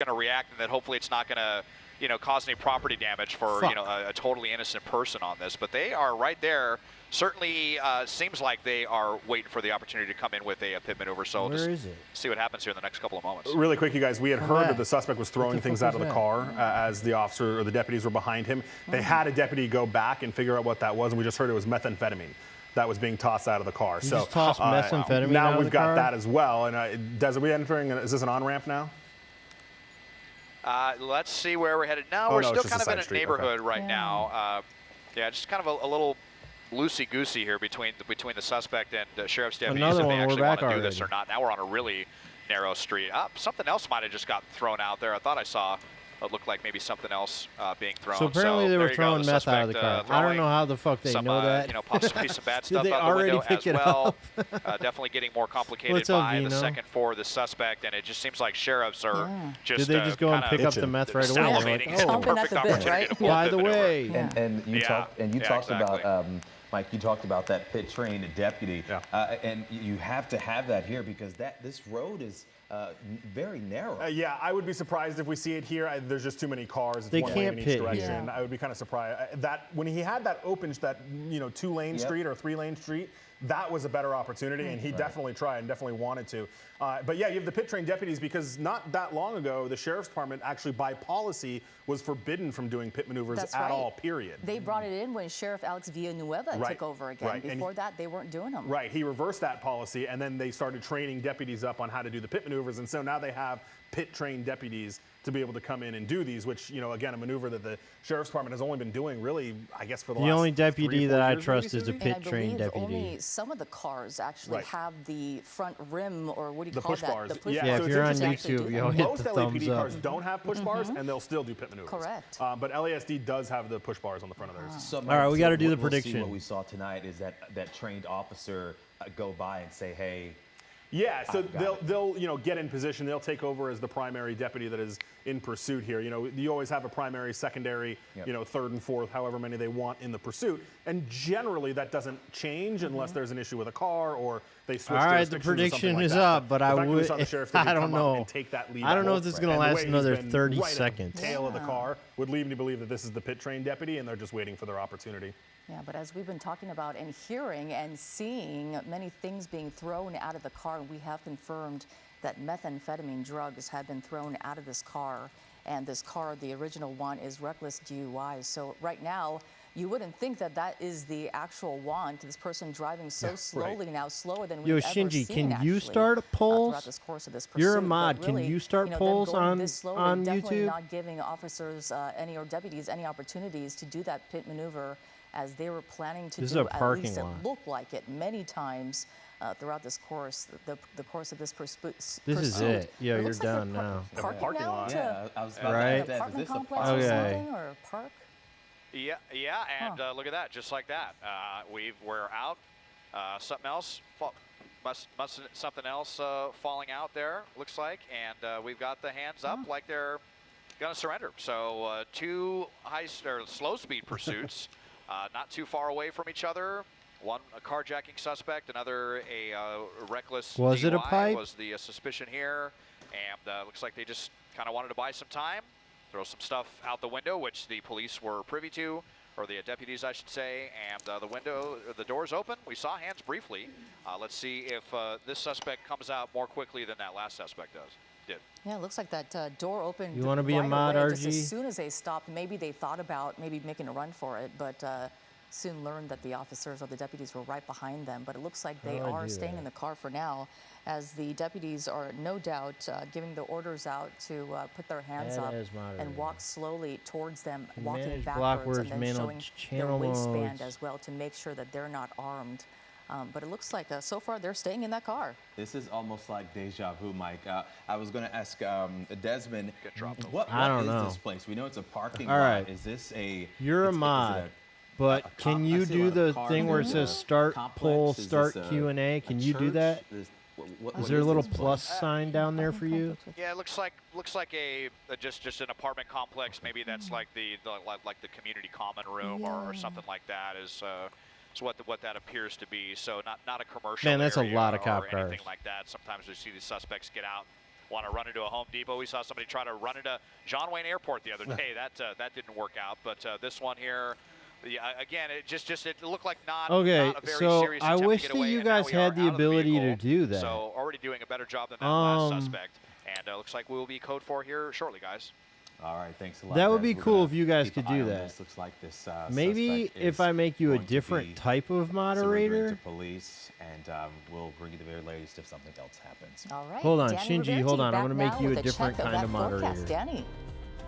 going to react, and that hopefully it's not going to, cause any property damage for, a totally innocent person on this. But they are right there. Certainly seems like they are waiting for the opportunity to come in with a pit maneuver. So we'll just see what happens here in the next couple of moments. Really quick, you guys, we had heard that the suspect was throwing things out of the car as the officer or the deputies were behind him. They had a deputy go back and figure out what that was, and we just heard it was methamphetamine that was being tossed out of the car. You just tossed methamphetamine now out of we've the got car? that as well. And Des, are we entering? Is this an on-ramp now? Let's see where we're headed. No, Oh, we're no, still it's kind just of a in a side street. neighborhood Okay. right now. Yeah, just kind of a little loosey-goosey here between the suspect and sheriff's deputies. Another if one, they we're actually back want to do this already. or not. Now we're on a really narrow street. Something else might have just got thrown out there. I thought I saw what looked like maybe something else being thrown. So apparently they there were you go, throwing the meth out of the suspect, car. I don't know how the fuck they some, know that. Possibly some bad Did stuff they out the already window pick as it well. up? Definitely getting more complicated What's up, by the Vino? second for the suspect, and it just seems like sheriffs are just Did they just go and kinda pick up the meth right away? They're like, salivating at the oh, perfect opportunity to pull a by pit the maneuver. way. And you talked exactly. about Mike. You talked about that pit trained deputy, and you have to have that here because this road is very narrow. Yeah, I would be surprised if we see it here. There's just too many cars. It's They one lane can't in each pit direction. here. I would be kind of surprised. That when he had that open, that 2-lane street or 3-lane street, that was a better opportunity, and he definitely tried and definitely wanted to. But yeah, you have the pit trained deputies because not that long ago, the sheriff's department actually by policy was forbidden from doing pit maneuvers at all, period. They brought it in when Sheriff Alex Villanueva took over again. Before that, they weren't doing them. Right, he reversed that policy, and then they started training deputies up on how to do the pit maneuvers, and so now they have pit-trained deputies to be able to come in and do these, which, again, a maneuver that the sheriff's department has only been doing really, I guess, for the last only deputy 3-4 that I years, trust maybe, is a Susie? pit-trained deputy. Only some of the cars actually have the front rim, or what do you the call push that? bars. The push Yeah, bars. if you're on To actually YouTube, do you'll that. hit Most the LAPD thumbs cars up. don't have push bars, and they'll still do pit maneuvers. Correct. But LASD does have the push bars on the front of theirs. So, All right, we got to do the we'll prediction. See what we saw tonight is that trained officer go by and say, "Hey." Yeah, so they'll get in position. They'll take over as the primary deputy that is in pursuit here. You always have a primary, secondary, third and fourth, however many they want in the pursuit. And generally that doesn't change unless there's an issue with a car or they switch All right, the jurisdictions or something prediction like is that. up, but the I fact that we would. saw the sheriff's I deputy don't come up know. and take that lead I don't know up, if this is going to and the last way he's another been 30 right at the seconds. tail of the car would lead me to believe that this is the pit-trained deputy, and they're just waiting for their opportunity. Yeah, but as we've been talking about and hearing and seeing many things being thrown out of the car, we have confirmed that methamphetamine drugs have been thrown out of this car. And this car, the original one, is reckless DUI. So right now, you wouldn't think that that is the actual want. This person driving so slowly now, slower than we've ever Shinji, seen, can you actually, start polls? throughout this course of this pursuit. You're a But mod. Can really, you start them polls going on this slowly, on definitely YouTube? not giving officers or deputies any opportunities to do that pit maneuver as they were planning to This is do. a parking At least lot. it looked like it many times throughout this course, the course of this pursuit. This is it. Yeah, you're looks like done now. Parking now? Yeah, I was about Right. to ask that. Is Apartment this a complex park? or Okay. something, or a park? Yeah, and look at that, just like that. We're out. Something else, something else falling out there, looks like, and we've got the hands up like they're gonna surrender. So two slow speed pursuits, not too far away from each other. One a carjacking suspect, another a reckless Was it a DUI pipe? was the suspicion here, and looks like they just kind of wanted to buy some time. Throw some stuff out the window, which the police were privy to, or the deputies, I should say, and the door's open. We saw hands briefly. Let's see if this suspect comes out more quickly than that last suspect did. Yeah, it looks like that door opened. You wanna be a right mod, away, just RG? as soon as they stopped, maybe they thought about maybe making a run for it, but soon learned that the officers or the deputies were right behind them. But it looks like they How do I are do staying that? in the car for now, as the deputies are no doubt giving the orders out to put their hands Add up as moderator. and walk slowly towards them, walking Manage backwards, block and then words, showing their channel waistband modes. as well to make sure that they're not armed. But it looks like so far they're staying in that car. This is almost like deja vu, Mike. I was going to ask Desmond, Get dropped over. what I don't is know. this place? We know it's a parking All lot. right. Is this a... You're a is it mod, but a can I you see a do lot of the cars thing where it in says the start complex. poll, Is this start a- Q&A? Can a you do church? that? What Is there a little this plus place? sign down there for you? Yeah, it looks like a just an apartment complex. Maybe that's like the community common room or something like that is what that appears to be. So not a commercial. Man, that's a area lot of or cop anything cars. like that. Sometimes we see the suspects get out want to run into a Home Depot. We saw somebody try to run into John Wayne Airport the other day. That didn't work out. But this one here, again, it looked like not a very so serious I attempt wish to get that away, you and now guys we had are the out of ability to vehicle. do that. So already doing a better job than that last suspect. And looks like we will be code 4 here shortly, guys. All right, thanks a lot. That would guys. be We're cool gonna if you guys keep could an eye do on that. this. Looks like this Maybe suspect if I is make you a going to different be type of surrendering moderator. to police, and we'll bring you the very latest if something else happens. All right. Hold on, Danny Shinji, Roberti hold on. I'm back gonna make now you with a different check kind that of forecast. moderator. Danny.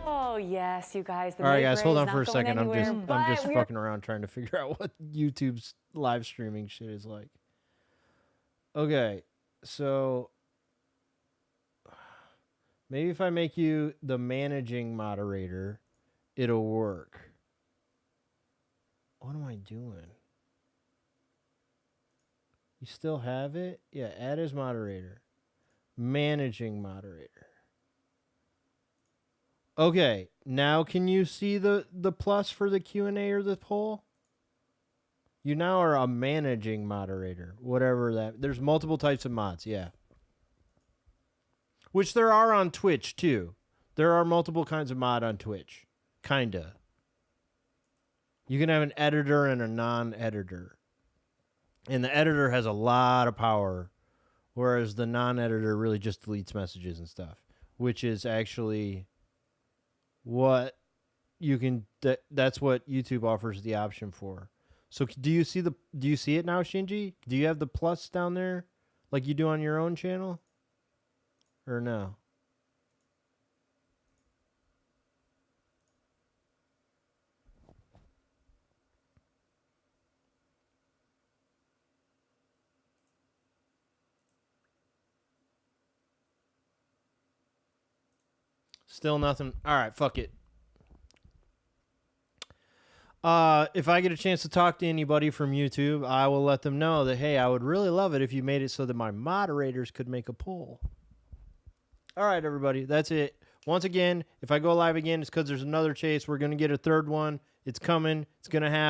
Oh yes, you guys. The All right, Bay guys, hold Braves on for a not going second. I'm anywhere, just but we're- fucking around trying to figure out what YouTube's live streaming shit is like. Okay, so maybe if I make you the managing moderator, it'll work. What am I doing? You still have it? Yeah, add as moderator. Managing moderator. Okay, now can you see the plus for the Q&A or the poll? You now are a managing moderator, whatever that. There's multiple types of mods, yeah. Which there are on Twitch too. There are multiple kinds of mod on Twitch. Kinda. You can have an editor and a non-editor. And the editor has a lot of power, whereas the non-editor really just deletes messages and stuff, which is actually what you can that's what YouTube offers the option for. So do you see it now, Shinji? Do you have the plus down there like you do on your own channel? Or no? Still nothing. All right, fuck it. If I get a chance to talk to anybody from YouTube, I will let them know that, hey, I would really love it if you made it so that my moderators could make a poll. All right, everybody, that's it. Once again, if I go live again, it's because there's another chase. We're going to get a third one. It's coming. It's going to happen.